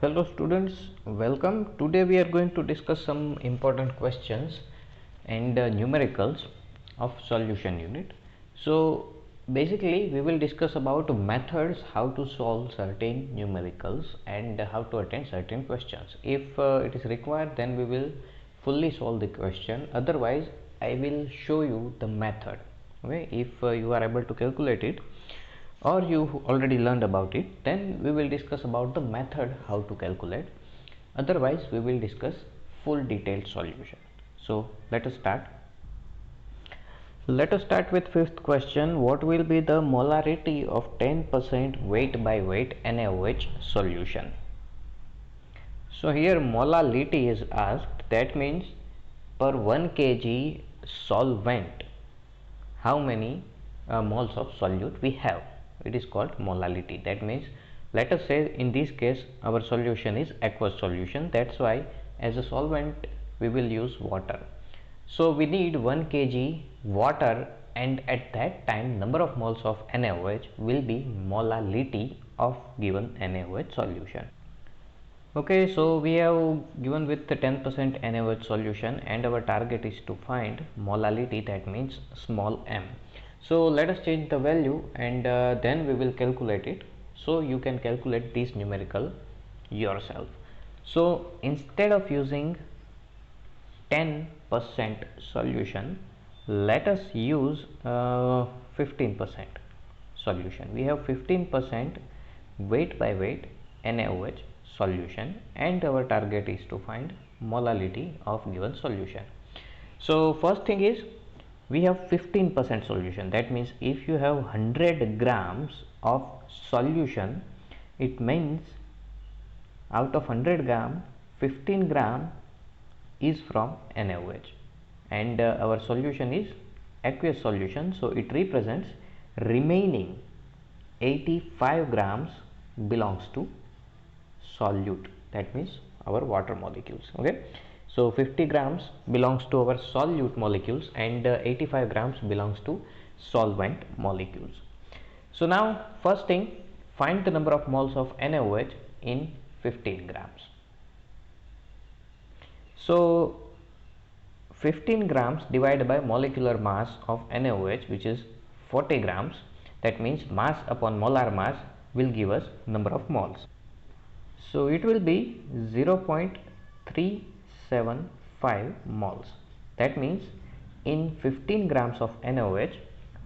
Hello students, welcome. Today we are going to discuss some important questions and numericals of solution unit. So basically we will discuss about methods how to solve certain numericals and how to attend certain questions. If it is required, then we will fully solve the question. Otherwise I will show you the method. Okay, if you are able to calculate it or you already learned about it, then we will discuss about the method how to calculate. Otherwise we will discuss full detailed solution. So let us start with fifth question. What will be the molarity of 10% weight by weight NaOH solution? So here molality is asked. That means per 1 kg solvent how many moles of solute we have. It is called molality. That means, let us say in this case our solution is aqueous solution. That's why as a solvent we will use water. So we need 1 kg water, and at that time number of moles of NaOH will be molality of given NaOH solution. Okay, so we have given with the 10% NaOH solution and our target is to find molality, that means small m. So let us change the value and then we will calculate it. So you can calculate this numerical yourself. So instead of using 10% solution, let us use 15% solution. We have 15% weight by weight NaOH solution and our target is to find molality of given solution. So first thing is we have 15% solution. That means if you have 100 grams of solution, it means out of 100 gram 15 gram is from NaOH, and our solution is aqueous solution, so it represents remaining 85 grams belongs to solute, that means our water molecules. Okay, so 50 grams belongs to our solute molecules and 85 grams belongs to solvent molecules. So now first thing, find the number of moles of NaOH in 15 grams. So 15 grams divided by molecular mass of NaOH, which is 40 grams, that means mass upon molar mass will give us number of moles. So it will be 0.375 moles. That means in 15 grams of NaOH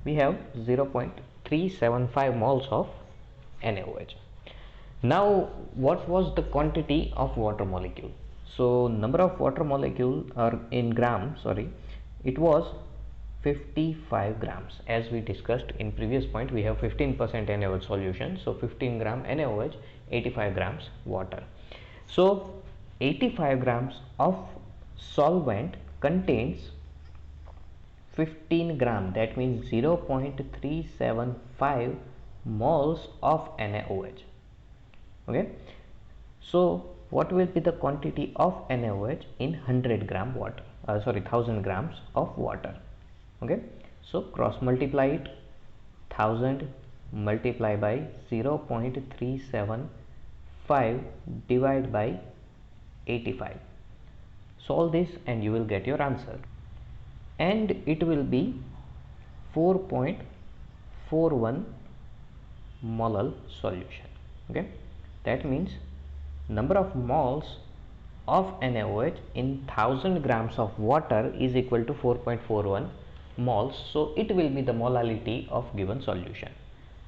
we have 0.375 moles of NaOH. Now what was the quantity of water molecule? So number of water molecule or in gram, sorry, it was 55 grams. As we discussed in previous point, we have 15% NaOH solution, so 15 gram NaOH, 85 grams water. So 85 grams of solvent contains 15 gram, that means 0.375 moles of NaOH. Okay, so what will be the quantity of NaOH in 100 gram water, 1000 grams of water? Okay, so cross multiply it, 1000 multiply by 0.375 divide by 85. Solve this and you will get your answer, and it will be 4.41 molal solution. Okay, that means number of moles of NaOH in 1000 grams of water is equal to 4.41 moles. So it will be the molality of given solution.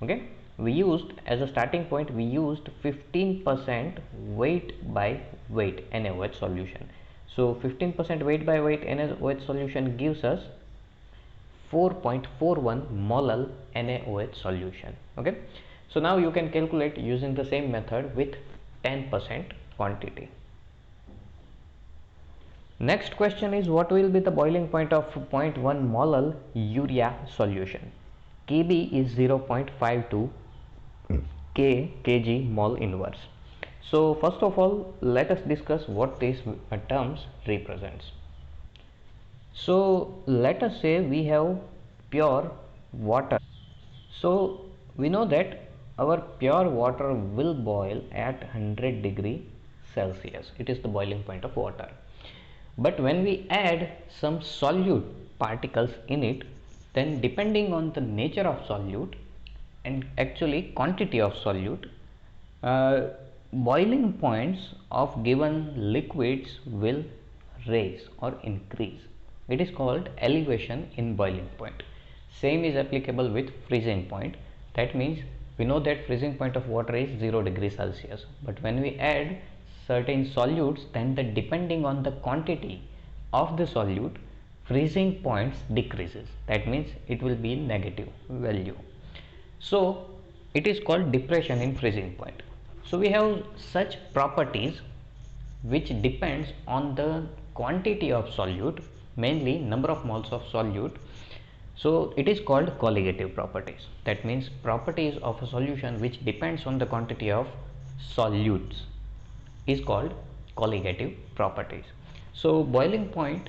Okay, we used as a starting point, we used 15% weight by weight NaOH solution. So 15% weight by weight NaOH solution gives us 4.41 molal NaOH solution. Okay, so now you can calculate using the same method with 10% quantity. Next question is, what will be the boiling point of 0.1 molal urea solution? Kb is 0.52 kg mole inverse. So first of all, let us discuss what these terms represents. So let us say we have pure water. So we know that our pure water will boil at 100 degree Celsius. It is the boiling point of water. But when we add some solute particles in it, then depending on the nature of solute and actually quantity of solute, boiling points of given liquids will raise or increase. It is called elevation in boiling point. Same is applicable with freezing point. That means we know that freezing point of water is 0 degrees Celsius, but when we add certain solutes, then depending on the quantity of the solute, freezing points decreases. That means it will be negative value. So it is called depression in freezing point. So we have such properties which depends on the quantity of solute, mainly number of moles of solute. So it is called colligative properties. That means properties of a solution which depends on the quantity of solutes is called colligative properties. So boiling point,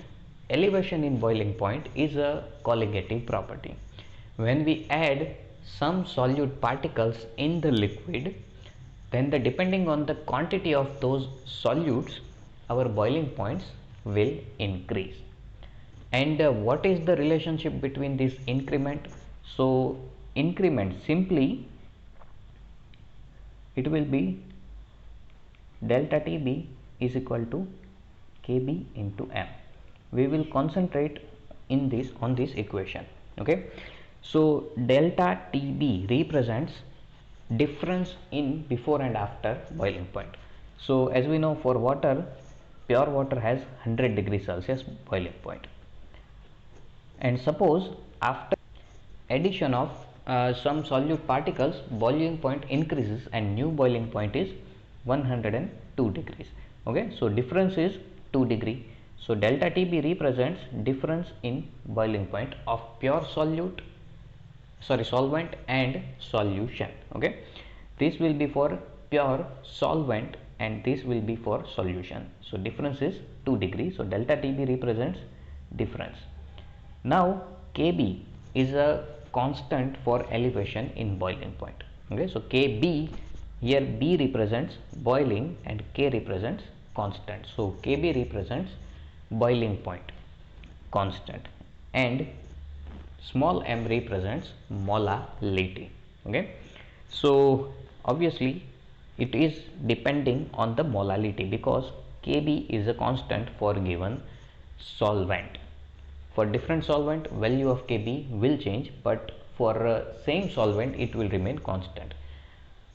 elevation in boiling point is a colligative property. When we add some solute particles in the liquid, then depending on the quantity of those solutes, our boiling points will increase. And what is the relationship between this increment? So increment, simply it will be delta TB is equal to KB into M. We will concentrate in this on this equation. Okay, so delta TB represents difference in before and after boiling point. So as we know, for water, pure water has 100 degrees Celsius boiling point, and suppose after addition of some solute particles, boiling point increases and new boiling point is 102 degrees. Okay, so difference is 2 degree. So delta TB represents difference in boiling point of pure solute, solvent and solution. Okay, this will be for pure solvent and this will be for solution. So difference is 2 degrees. So delta TB represents difference. Now KB is a constant for elevation in boiling point. Okay, so KB, here B represents boiling and K represents constant. So KB represents boiling point constant and small m represents molality. Okay, so obviously it is depending on the molality because KB is a constant for given solvent. For different solvent, value of KB will change, but for same solvent it will remain constant.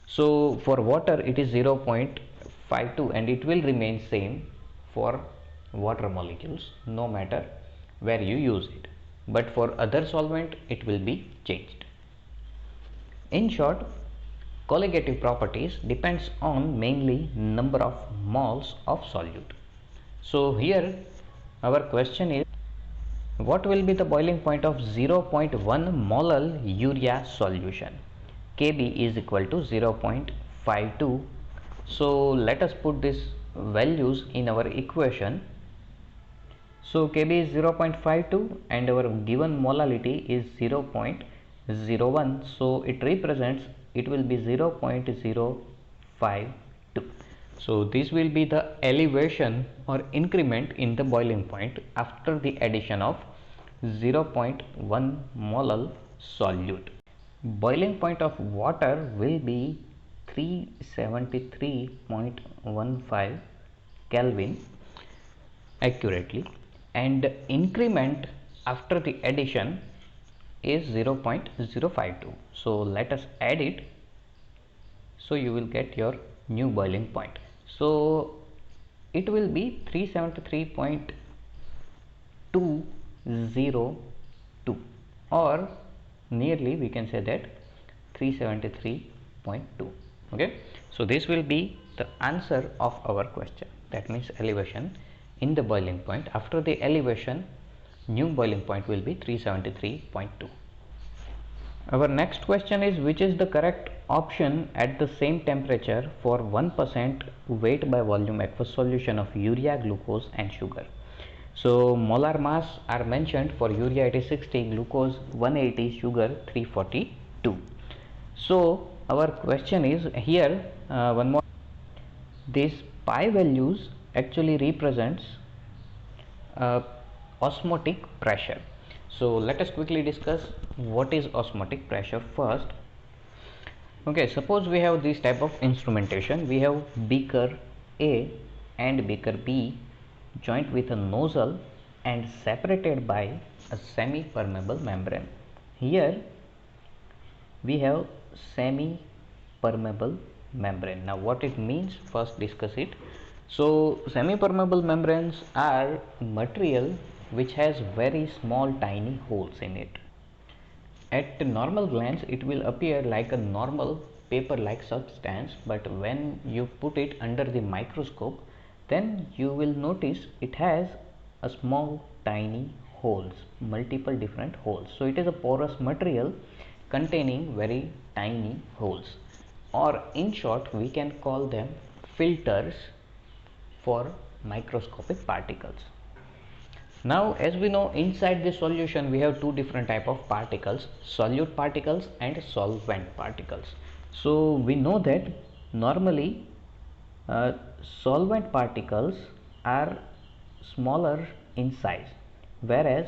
So for water it is 0.52 and it will remain same for water molecules no matter where you use it, but for other solvent it will be changed. In short, colligative properties depends on mainly number of moles of solute. So here our question is, what will be the boiling point of 0.1 molal urea solution? Kb is equal to 0.52. So let us put these values in our equation. So Kb is 0.52 and our given molality is 0.01. So it represents, it will be 0.052. So this will be the elevation or increment in the boiling point after the addition of 0.1 molal solute. Boiling point of water will be 373.15 Kelvin accurately, and increment after the addition is 0.052. So let us add it, so you will get your new boiling point. So it will be 373.202, or nearly we can say that 373.2. okay, so this will be the answer of our question. That means elevation in the boiling point. After the elevation, new boiling point will be 373.2. Our next question is, which is the correct option at the same temperature for 1% weight by volume aqueous solution of urea, glucose and sugar? So molar mass are mentioned. For urea it is 60, glucose 180, sugar 342. So our question is here, one more, this pi values actually represents osmotic pressure. So let us quickly discuss what is osmotic pressure first. Okay, suppose we have this type of instrumentation. We have beaker A and beaker B joined with a nozzle and separated by a semi-permeable membrane. Here we have semi-permeable membrane. Now what it means, first discuss it. So semi-permeable membranes are material which has very small tiny holes in it. At normal glance it will appear like a normal paper like substance, but when you put it under the microscope, then you will notice it has a small tiny holes, multiple different holes. So it is a porous material containing very tiny holes, or in short we can call them filters for microscopic particles. Now as we know, inside the solution we have two different type of particles, solute particles and solvent particles. So we know that normally solvent particles are smaller in size, whereas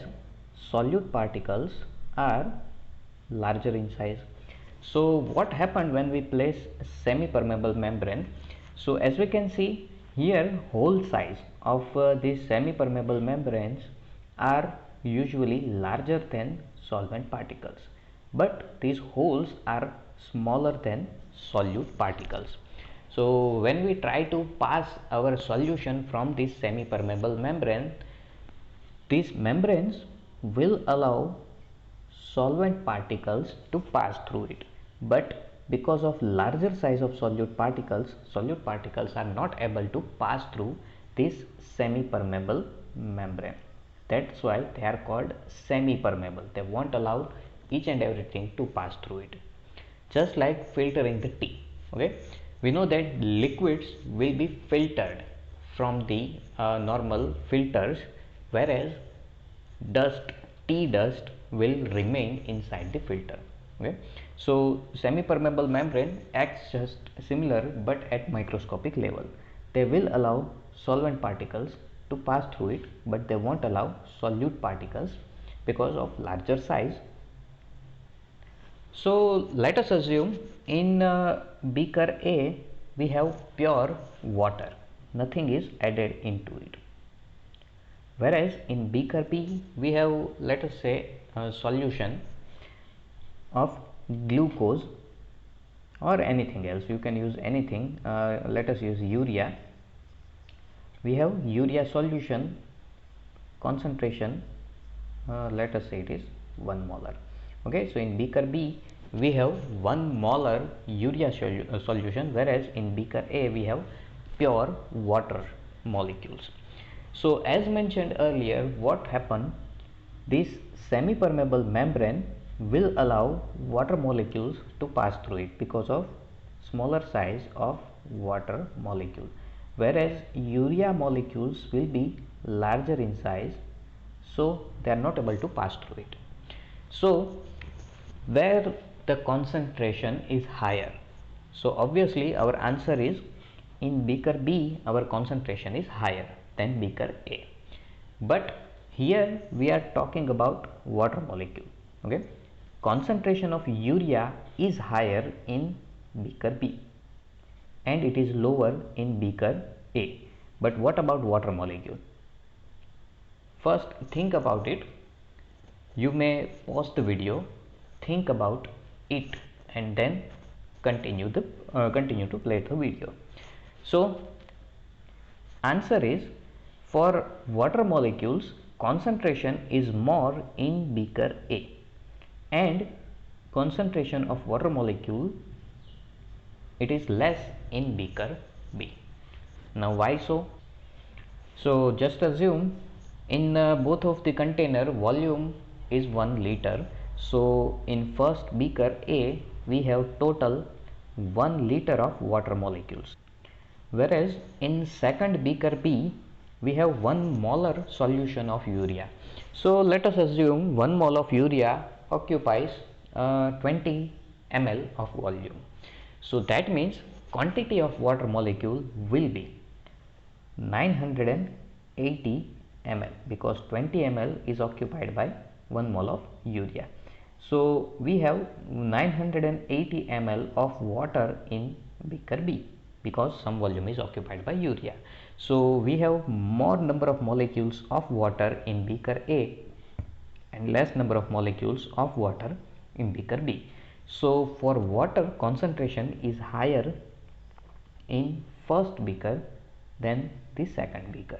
solute particles are larger in size. So what happened when we place semi-permeable membrane? So as we can see here, hole size of these semi-permeable membranes are usually larger than solvent particles, but these holes are smaller than solute particles. So when we try to pass our solution from this semi-permeable membrane, these membranes will allow solvent particles to pass through it, but because of larger size of solute particles are not able to pass through this semi-permeable membrane. That's why they are called semi-permeable. They won't allow each and everything to pass through it, just like filtering the tea. Okay, we know that liquids will be filtered from the normal filters, whereas tea dust will remain inside the filter. Okay, so semi-permeable membrane acts just similar, but at microscopic level. They will allow solvent particles to pass through it, but they won't allow solute particles because of larger size. So let us assume in beaker A we have pure water, nothing is added into it, whereas in beaker B we have, let us say, a solution of glucose or anything else. You can use anything, let us use urea. We have urea solution concentration, let us say it is 1 molar. Okay, so in beaker B we have 1 molar urea solution, whereas in beaker A we have pure water molecules. So as mentioned earlier, what happened, this semi-permeable membrane will allow water molecules to pass through it because of smaller size of water molecule, whereas urea molecules will be larger in size, so they are not able to pass through it. So where the concentration is higher, so obviously our answer is in beaker B our concentration is higher than beaker A, but here we are talking about water molecule. Okay, concentration of urea is higher in beaker B and it is lower in beaker A, but what about water molecule? First think about it. You may pause the video, think about it, and then continue to play the video. So answer is, for water molecules concentration is more in beaker A and concentration of water molecule it is less in beaker B. Now why so? So just assume in both of the container volume is 1 liter. So in first beaker A we have total 1 liter of water molecules, whereas in second beaker B we have 1 molar solution of urea. So let us assume 1 mole of urea occupies 20 ml of volume. So that means quantity of water molecule will be 980 ml, because 20 ml is occupied by 1 mole of urea. So we have 980 ml of water in beaker B, because some volume is occupied by urea. So we have more number of molecules of water in beaker A and less number of molecules of water in beaker B. So for water, concentration is higher in first beaker than the second beaker.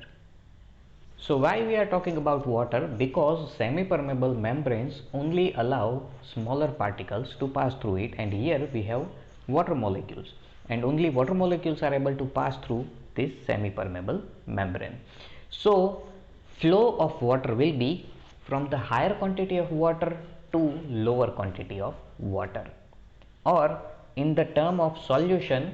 So why we are talking about water? Because semi-permeable membranes only allow smaller particles to pass through it, and here we have water molecules, and only water molecules are able to pass through this semi-permeable membrane. So flow of water will be from the higher quantity of water to lower quantity of water, or in the term of solution,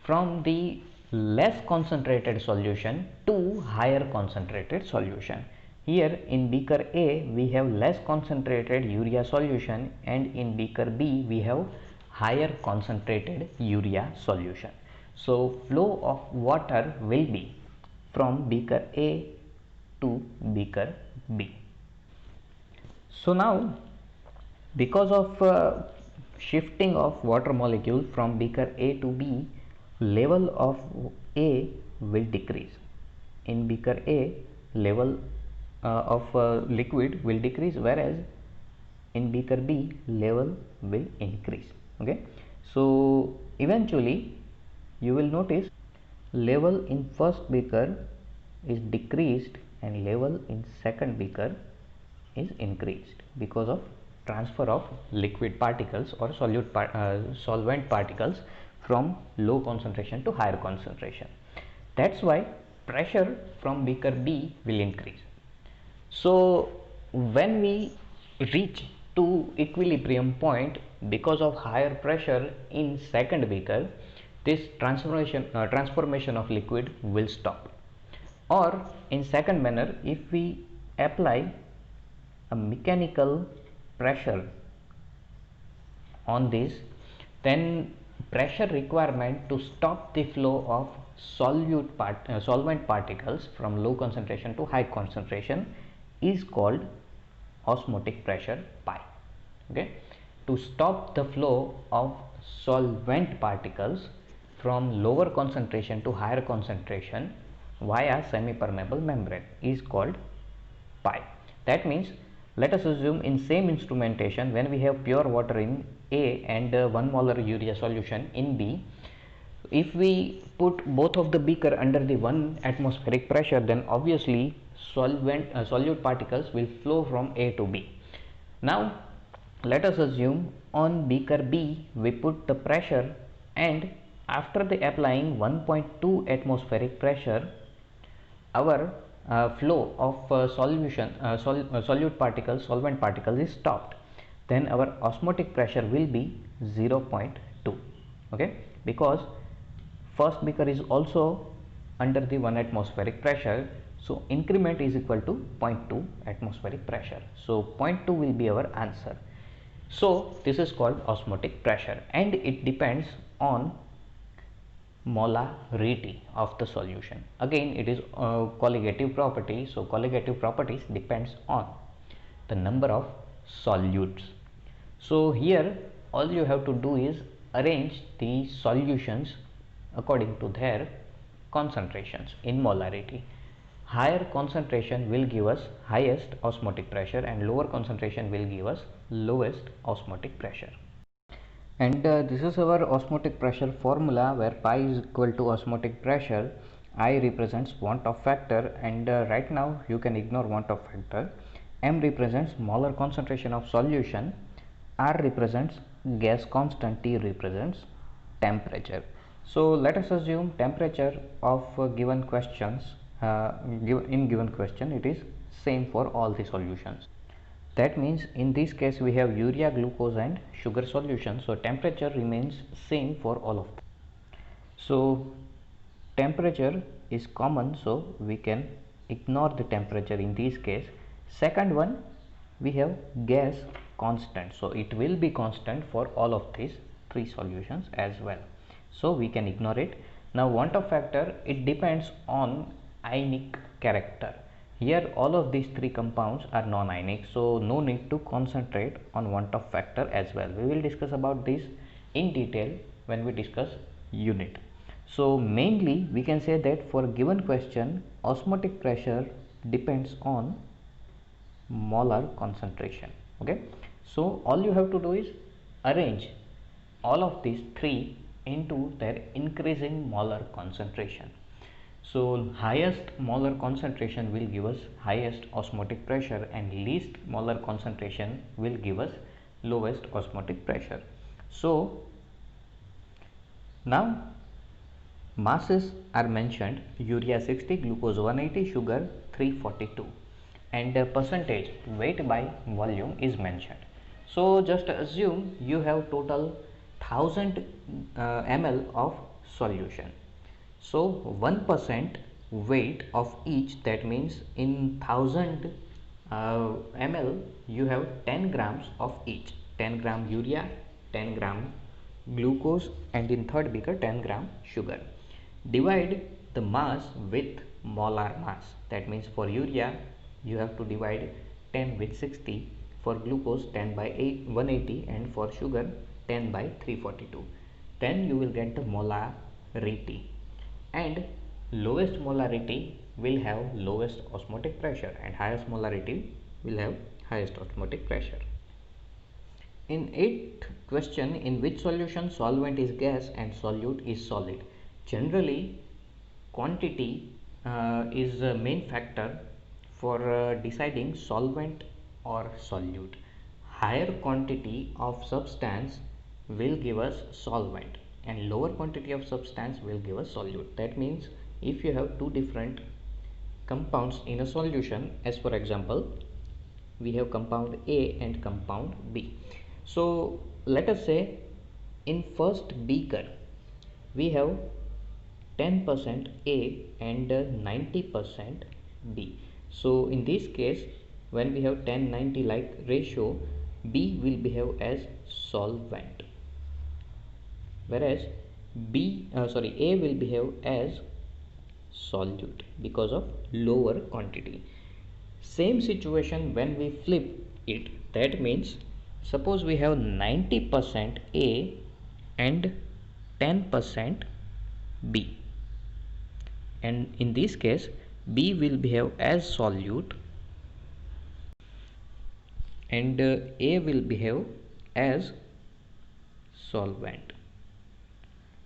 from the less concentrated solution to higher concentrated solution. Here in beaker A we have less concentrated urea solution, and in beaker B we have higher concentrated urea solution. So flow of water will be from beaker A to beaker B. So now, because of shifting of water molecule from beaker A to B, level of A will decrease. In beaker A, level of liquid will decrease, whereas in beaker B, level will increase. Okay, so eventually you will notice level in first beaker is decreased and level in second beaker is increased because of transfer of liquid particles or solvent particles from low concentration to higher concentration. That's why pressure from beaker B will increase. So when we reach to equilibrium point, because of higher pressure in second beaker, this transformation of liquid will stop. Or in second manner, if we apply a mechanical pressure on this, then pressure requirement to stop the flow of solvent particles from low concentration to high concentration is called osmotic pressure pi. Okay, to stop the flow of solvent particles from lower concentration to higher concentration via semi-permeable membrane is called pi. That means, let us assume in same instrumentation, when we have pure water in A and 1 molar urea solution in B, if we put both of the beaker under the 1 atmospheric pressure, then obviously solute particles will flow from A to B. Now let us assume on beaker B we put the pressure, and after the applying 1.2 atmospheric pressure, our flow of solute particles, solvent particles is stopped. Then our osmotic pressure will be 0.2. Okay, because first beaker is also under the 1 atmospheric pressure, so increment is equal to 0.2 atmospheric pressure. So 0.2 will be our answer. So this is called osmotic pressure, and it depends on molarity of the solution. Again, it is colligative property. So colligative properties depends on the number of solutes. So here all you have to do is arrange the solutions according to their concentrations in molarity. Higher concentration will give us highest osmotic pressure, and lower concentration will give us lowest osmotic pressure. And this is our osmotic pressure formula, where pi is equal to osmotic pressure. I represents want of factor, and right now you can ignore want of factor. M represents molar concentration of solution, R represents gas constant, T represents temperature. So let us assume temperature of given questions, in given question it is same for all the solutions. That means in this case we have urea, glucose and sugar solution, so temperature remains same for all of them. So temperature is common, so we can ignore the temperature in this case. Second one, we have gas constant, so it will be constant for all of these 3 solutions as well, so we can ignore it. Now want of factor, it depends on ionic character. Here all of these 3 compounds are non-ionic, so no need to concentrate on want of factor as well. We will discuss about this in detail when we discuss unit. So mainly we can say that for a given question, osmotic pressure depends on molar concentration. Okay, so all you have to do is arrange all of these 3 into their increasing molar concentration. So highest molar concentration will give us highest osmotic pressure, and least molar concentration will give us lowest osmotic pressure. So now masses are mentioned: urea 60, glucose 180, sugar 342, and percentage weight by volume is mentioned. So just assume you have total 1000 ml of solution. So 1% weight of each, that means in 1000 ml you have 10 grams of each: 10 gram urea, 10 gram glucose, and in third beaker 10 gram sugar. Divide the mass with molar mass, that means for urea you have to divide 10 with 60, for glucose 10 by 180, and for sugar 10 by 342. Then you will get the molarity, and lowest molarity will have lowest osmotic pressure, and highest molarity will have highest osmotic pressure. In 8th question, in which solution solvent is gas and solute is solid? Generally, quantity is a main factor for deciding solvent or solute. Higher quantity of substance will give us solvent, and lower quantity of substance will give us solute. That means if you have two different compounds in a solution, as for example we have compound A and compound B. So let us say in first beaker we have 10% A and 90% B. So in this case, when we have 10-90 like ratio, B will behave as solvent, whereas A will behave as solute because of lower quantity. Same situation when we flip it, that means suppose we have 90% A and 10% B, and in this case B will behave as solute and A will behave as solvent.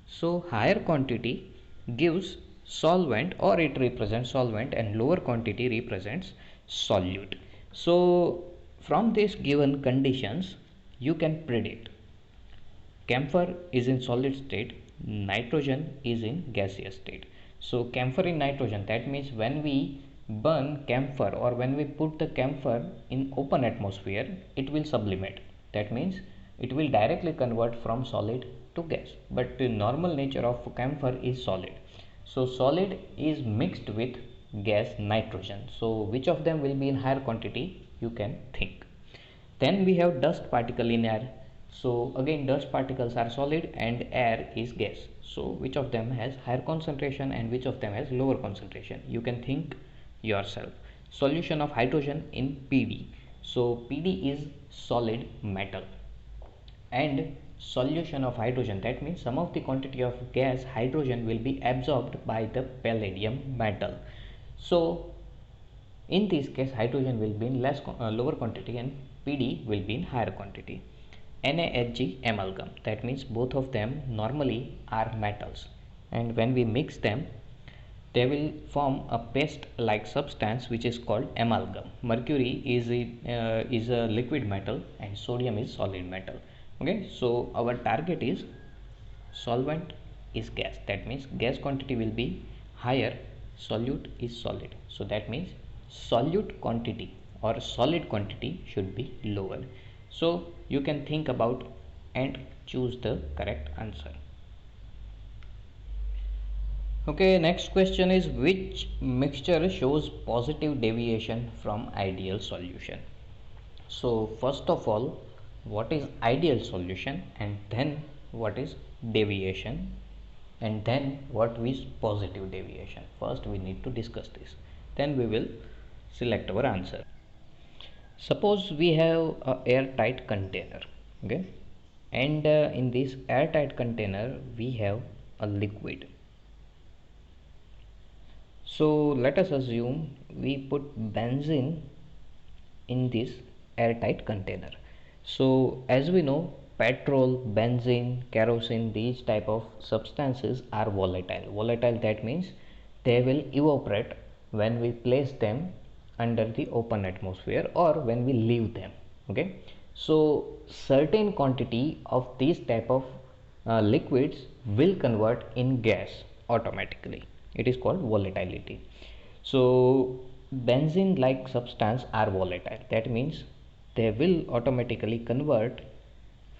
So higher quantity gives solvent, or it represents solvent, and lower quantity represents solute. So from these given conditions you can predict camphor is in solid state, nitrogen is in gaseous state. So camphor in nitrogen, that means when we burn camphor or when we put the camphor in open atmosphere, it will sublimate. That means it will directly convert from solid to gas, but the normal nature of camphor is solid. So solid is mixed with gas nitrogen. So which of them will be in higher quantity, you can think. Then we have dust particle in air. So again dust particles are solid and air is gas. So which of them has higher concentration and which of them has lower concentration, you can think yourself. Solution of hydrogen in PD. So PD is solid metal, and solution of hydrogen, that means some of the quantity of gas hydrogen will be absorbed by the palladium metal. So in this case hydrogen will be in lower quantity and PD will be in higher quantity. NaHg amalgam, that means both of them normally are metals, and when we mix them they will form a paste like substance which is called amalgam. Mercury is a liquid metal and sodium is solid metal. Okay, so our target is solvent is gas, that means gas quantity will be higher, solute is solid, so that means solute quantity or solid quantity should be lower. So you can think about and choose the correct answer. Okay, next question is which mixture shows positive deviation from ideal solution? So first of all, what is ideal solution, and then what is deviation and then what is positive deviation. First we need to discuss this, then we will select our answer. Suppose we have a airtight container, okay, and in this airtight container we have a liquid. So let us assume we put benzene in this airtight container. So as we know, petrol, benzene, kerosene, these type of substances are volatile. That means they will evaporate when we place them under the open atmosphere or when we leave them, okay. So certain quantity of these type of liquids will convert in gas automatically. It is called volatility. So benzene like substance are volatile. That means they will automatically convert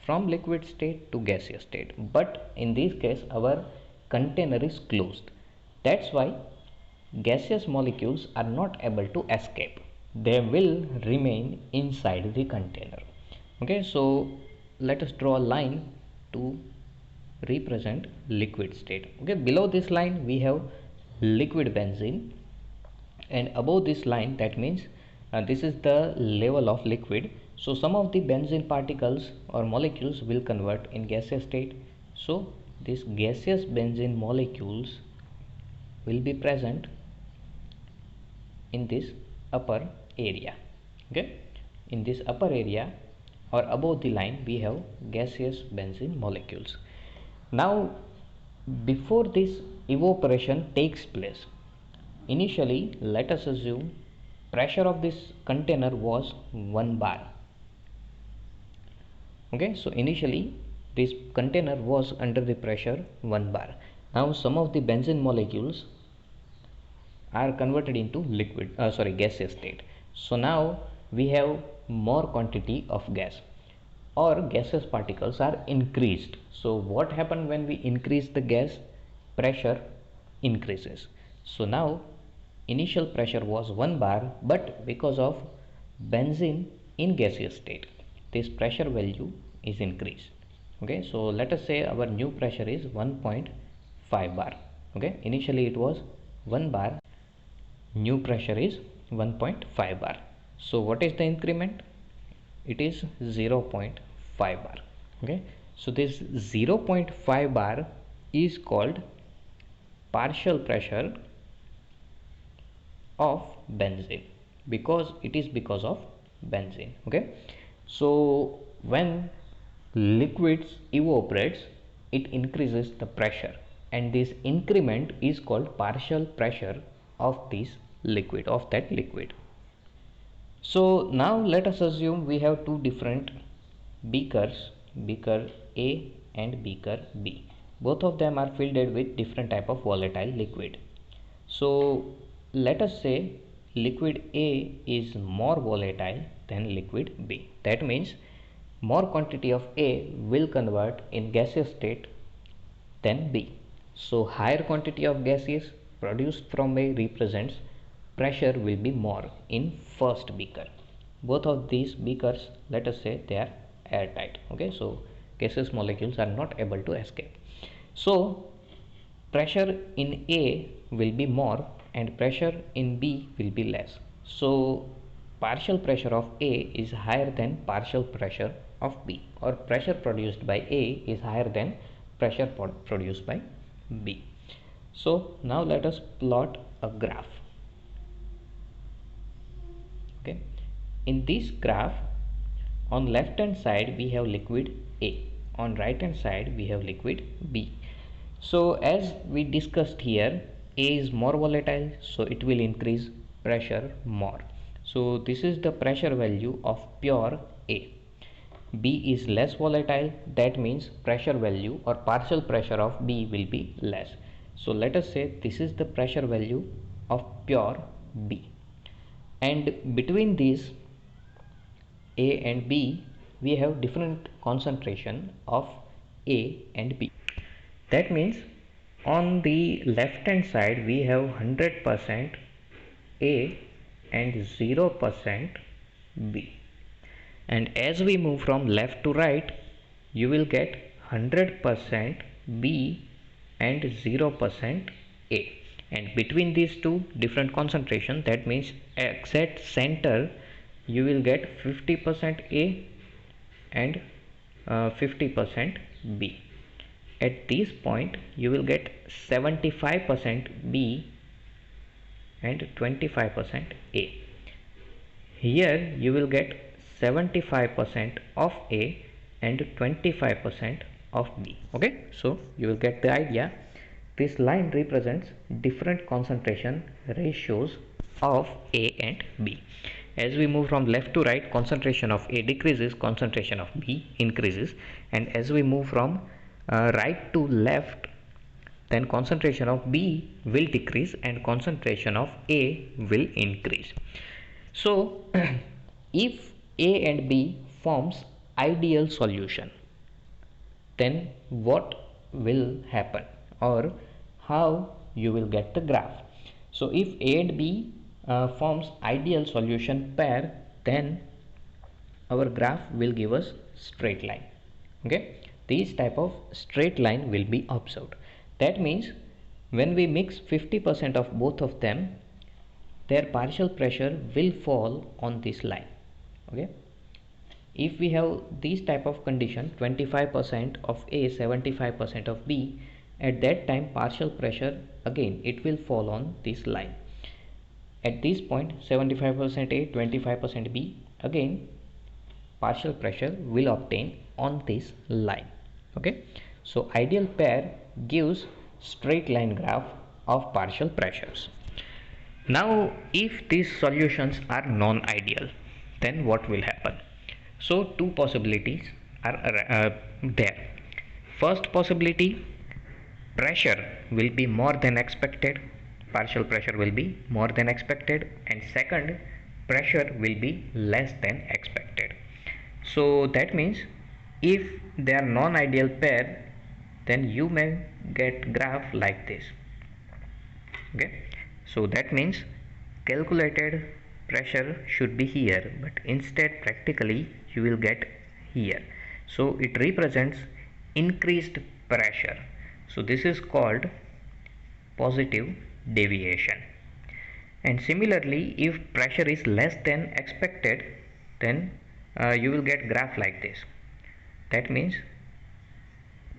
from liquid state to gaseous state, but in this case our container is closed. That's why gaseous molecules are not able to escape. They will remain inside the container, okay. So let us draw a line to represent liquid state, okay. Below this line we have liquid benzene, and above this line, that means this is the level of liquid. So some of the benzene particles or molecules will convert in gaseous state. So these gaseous benzene molecules will be present in this upper area, okay. In this upper area or above the line we have gaseous benzene molecules. Now before this evaporation takes place, initially let us assume pressure of this container was 1 bar, okay. So initially this container was under the pressure 1 bar. Now some of the benzene molecules are converted into gaseous state. So now we have more quantity of gas or gaseous particles are increased. So what happened when we increase the gas? Pressure increases. So now initial pressure was 1 bar, but because of benzene in gaseous state, this pressure value is increased, okay. So let us say our new pressure is 1.5 bar, okay. Initially it was 1 bar, new pressure is 1.5 bar. So what is the increment? It is 0.5 bar, okay. So this 0.5 bar is called partial pressure of benzene, because it is because of benzene, okay. So when liquids evaporates, it increases the pressure, and this increment is called partial pressure of this liquid, of that liquid. So now let us assume we have two different beakers, beaker A and beaker B. Both of them are filled with different type of volatile liquid. So let us say liquid A is more volatile than liquid B. That means more quantity of A will convert in gaseous state than B. So higher quantity of gases produced from A represents pressure will be more in first beaker. Both of these beakers, let us say they are airtight, okay. So gaseous molecules are not able to escape. So pressure in A will be more and pressure in B will be less. So partial pressure of A is higher than partial pressure of B, or pressure produced by A is higher than pressure produced by B. So now let us plot a graph, okay. In this graph, on left hand side we have liquid A, on right hand side we have liquid B. So as we discussed here, A is more volatile, so it will increase pressure more. So this is the pressure value of pure A. B is less volatile, that means pressure value or partial pressure of B will be less. So let us say this is the pressure value of pure B, and between these A and B we have different concentration of A and B. That means on the left hand side we have 100% A and 0% B, and as we move from left to right you will get 100% B and 0% A, and between these two different concentration, that means exact center, you will get 50% A and 50% B. At this point you will get 75% B and 25% A. Here you will get 75% of A and 25% of B. Okay, so you will get the idea. This line represents different concentration ratios of A and B. As we move from left to right, concentration of A decreases, concentration of B increases, and as we move from right to left, then concentration of B will decrease and concentration of A will increase. So if A and B forms ideal solution, then what will happen, or how you will get the graph? So if A and B forms ideal solution pair, then our graph will give us straight line. Okay, these type of straight line will be observed. That means when we mix 50% of both of them, their partial pressure will fall on this line. Okay, if we have this type of condition, 25% of A, 75% of B, at that time partial pressure again it will fall on this line. At this point 75% A, 25% B, again partial pressure will obtain on this line. Okay, so ideal pair gives straight line graph of partial pressures. Now if these solutions are non-ideal, then what will happen? So two possibilities are there. First possibility, pressure will be more than expected, partial pressure will be more than expected, and second, pressure will be less than expected. So that means if they are non-ideal pair, then you may get graph like this. Okay, so that means calculated pressure should be here, but instead practically you will get here. So it represents increased pressure. So this is called positive deviation. And similarly, if pressure is less than expected, then you will get graph like this. That means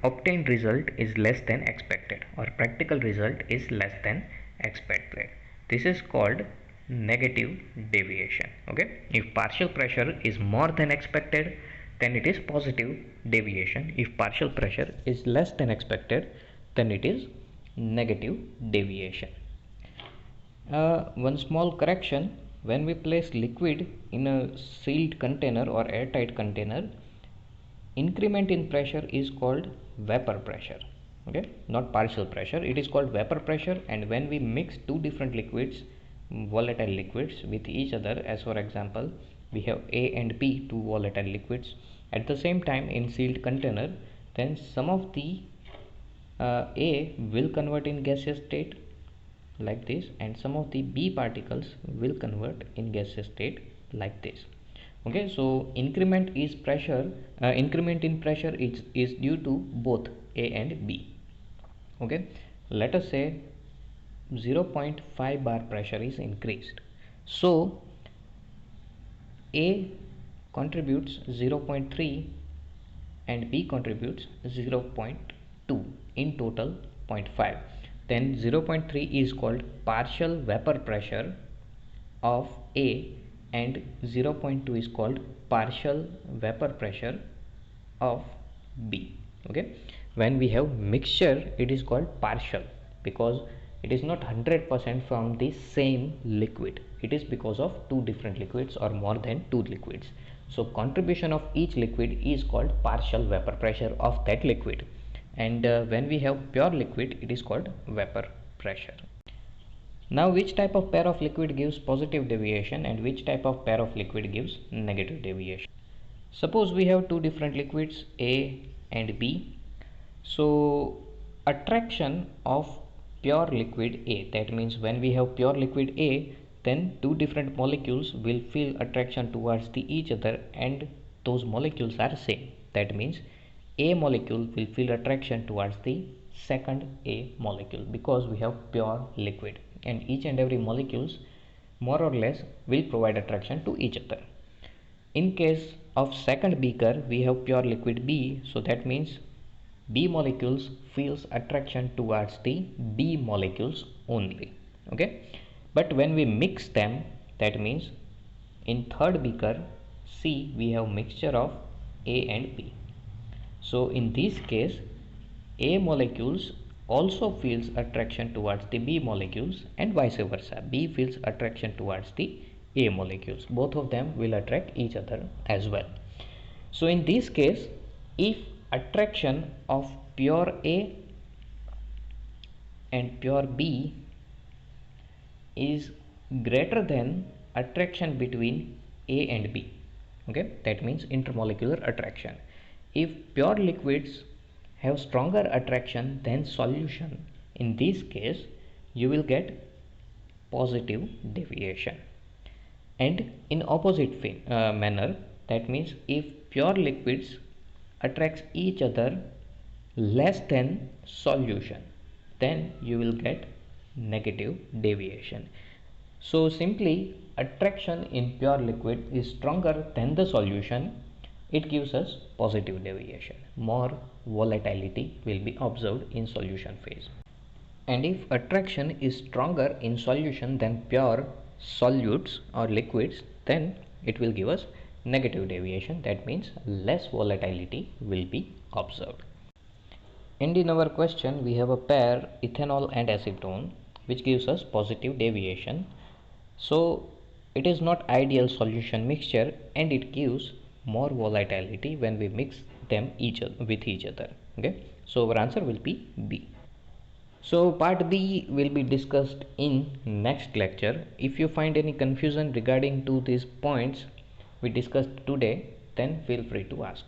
obtained result is less than expected, or practical result is less than expected. This is called negative deviation. Okay, if partial pressure is more than expected, then it is positive deviation. If partial pressure is less than expected, then it is negative deviation. One small correction: when we place liquid in a sealed container or airtight container, increment in pressure is called vapor pressure. Okay, not partial pressure, it is called vapor pressure. And when we mix two different liquids, volatile liquids, with each other, as for example we have A and B, two volatile liquids, at the same time in sealed container, then some of the A will convert in gaseous state like this, and some of the B particles will convert in gaseous state like this. Okay, so increment in pressure is due to both A and B. Okay, let us say 0.5 bar pressure is increased, so A contributes 0.3 and B contributes 0.2, in total 0.5. Then 0.3 is called partial vapor pressure of A and 0.2 is called partial vapor pressure of B. Okay, when we have mixture, it is called partial because it is not 100% from the same liquid. It is because of two different liquids or more than two liquids. So contribution of each liquid is called partial vapor pressure of that liquid. And when we have pure liquid, it is called vapor pressure. Now which type of pair of liquid gives positive deviation and which type of pair of liquid gives negative deviation? Suppose we have two different liquids A and B. So attraction of pure liquid A, that means when we have pure liquid A, then two different molecules will feel attraction towards each other and those molecules are same. That means A molecule will feel attraction towards the second A molecule because we have pure liquid, and each and every molecules more or less will provide attraction to each other. In case of second beaker, we have pure liquid B, so that means B molecules feels attraction towards the B molecules only. Okay, but when we mix them, that means in third beaker C we have mixture of A and B. So in this case, A molecules also feels attraction towards the B molecules and vice versa. B feels attraction towards the A molecules. Both of them will attract each other as well. So in this case, if attraction of pure A and pure B is greater than attraction between A and B, okay, that means intermolecular attraction. If pure liquids have stronger attraction than solution, in this case you will get positive deviation. And in opposite manner, that means if pure liquids attracts each other less than solution, then you will get negative deviation. So simply attraction in pure liquid is stronger than the solution, it gives us positive deviation. More volatility will be observed in solution phase. And if attraction is stronger in solution than pure solutes or liquids, then it will give us negative deviation. That means less volatility will be observed. And in our question we have a pair ethanol and acetone which gives us positive deviation. So it is not ideal solution mixture and it gives more volatility when we mix them with each other. Okay, so our answer will be B. So part B will be discussed in next lecture. If you find any confusion regarding to these points we discussed today, then feel free to ask.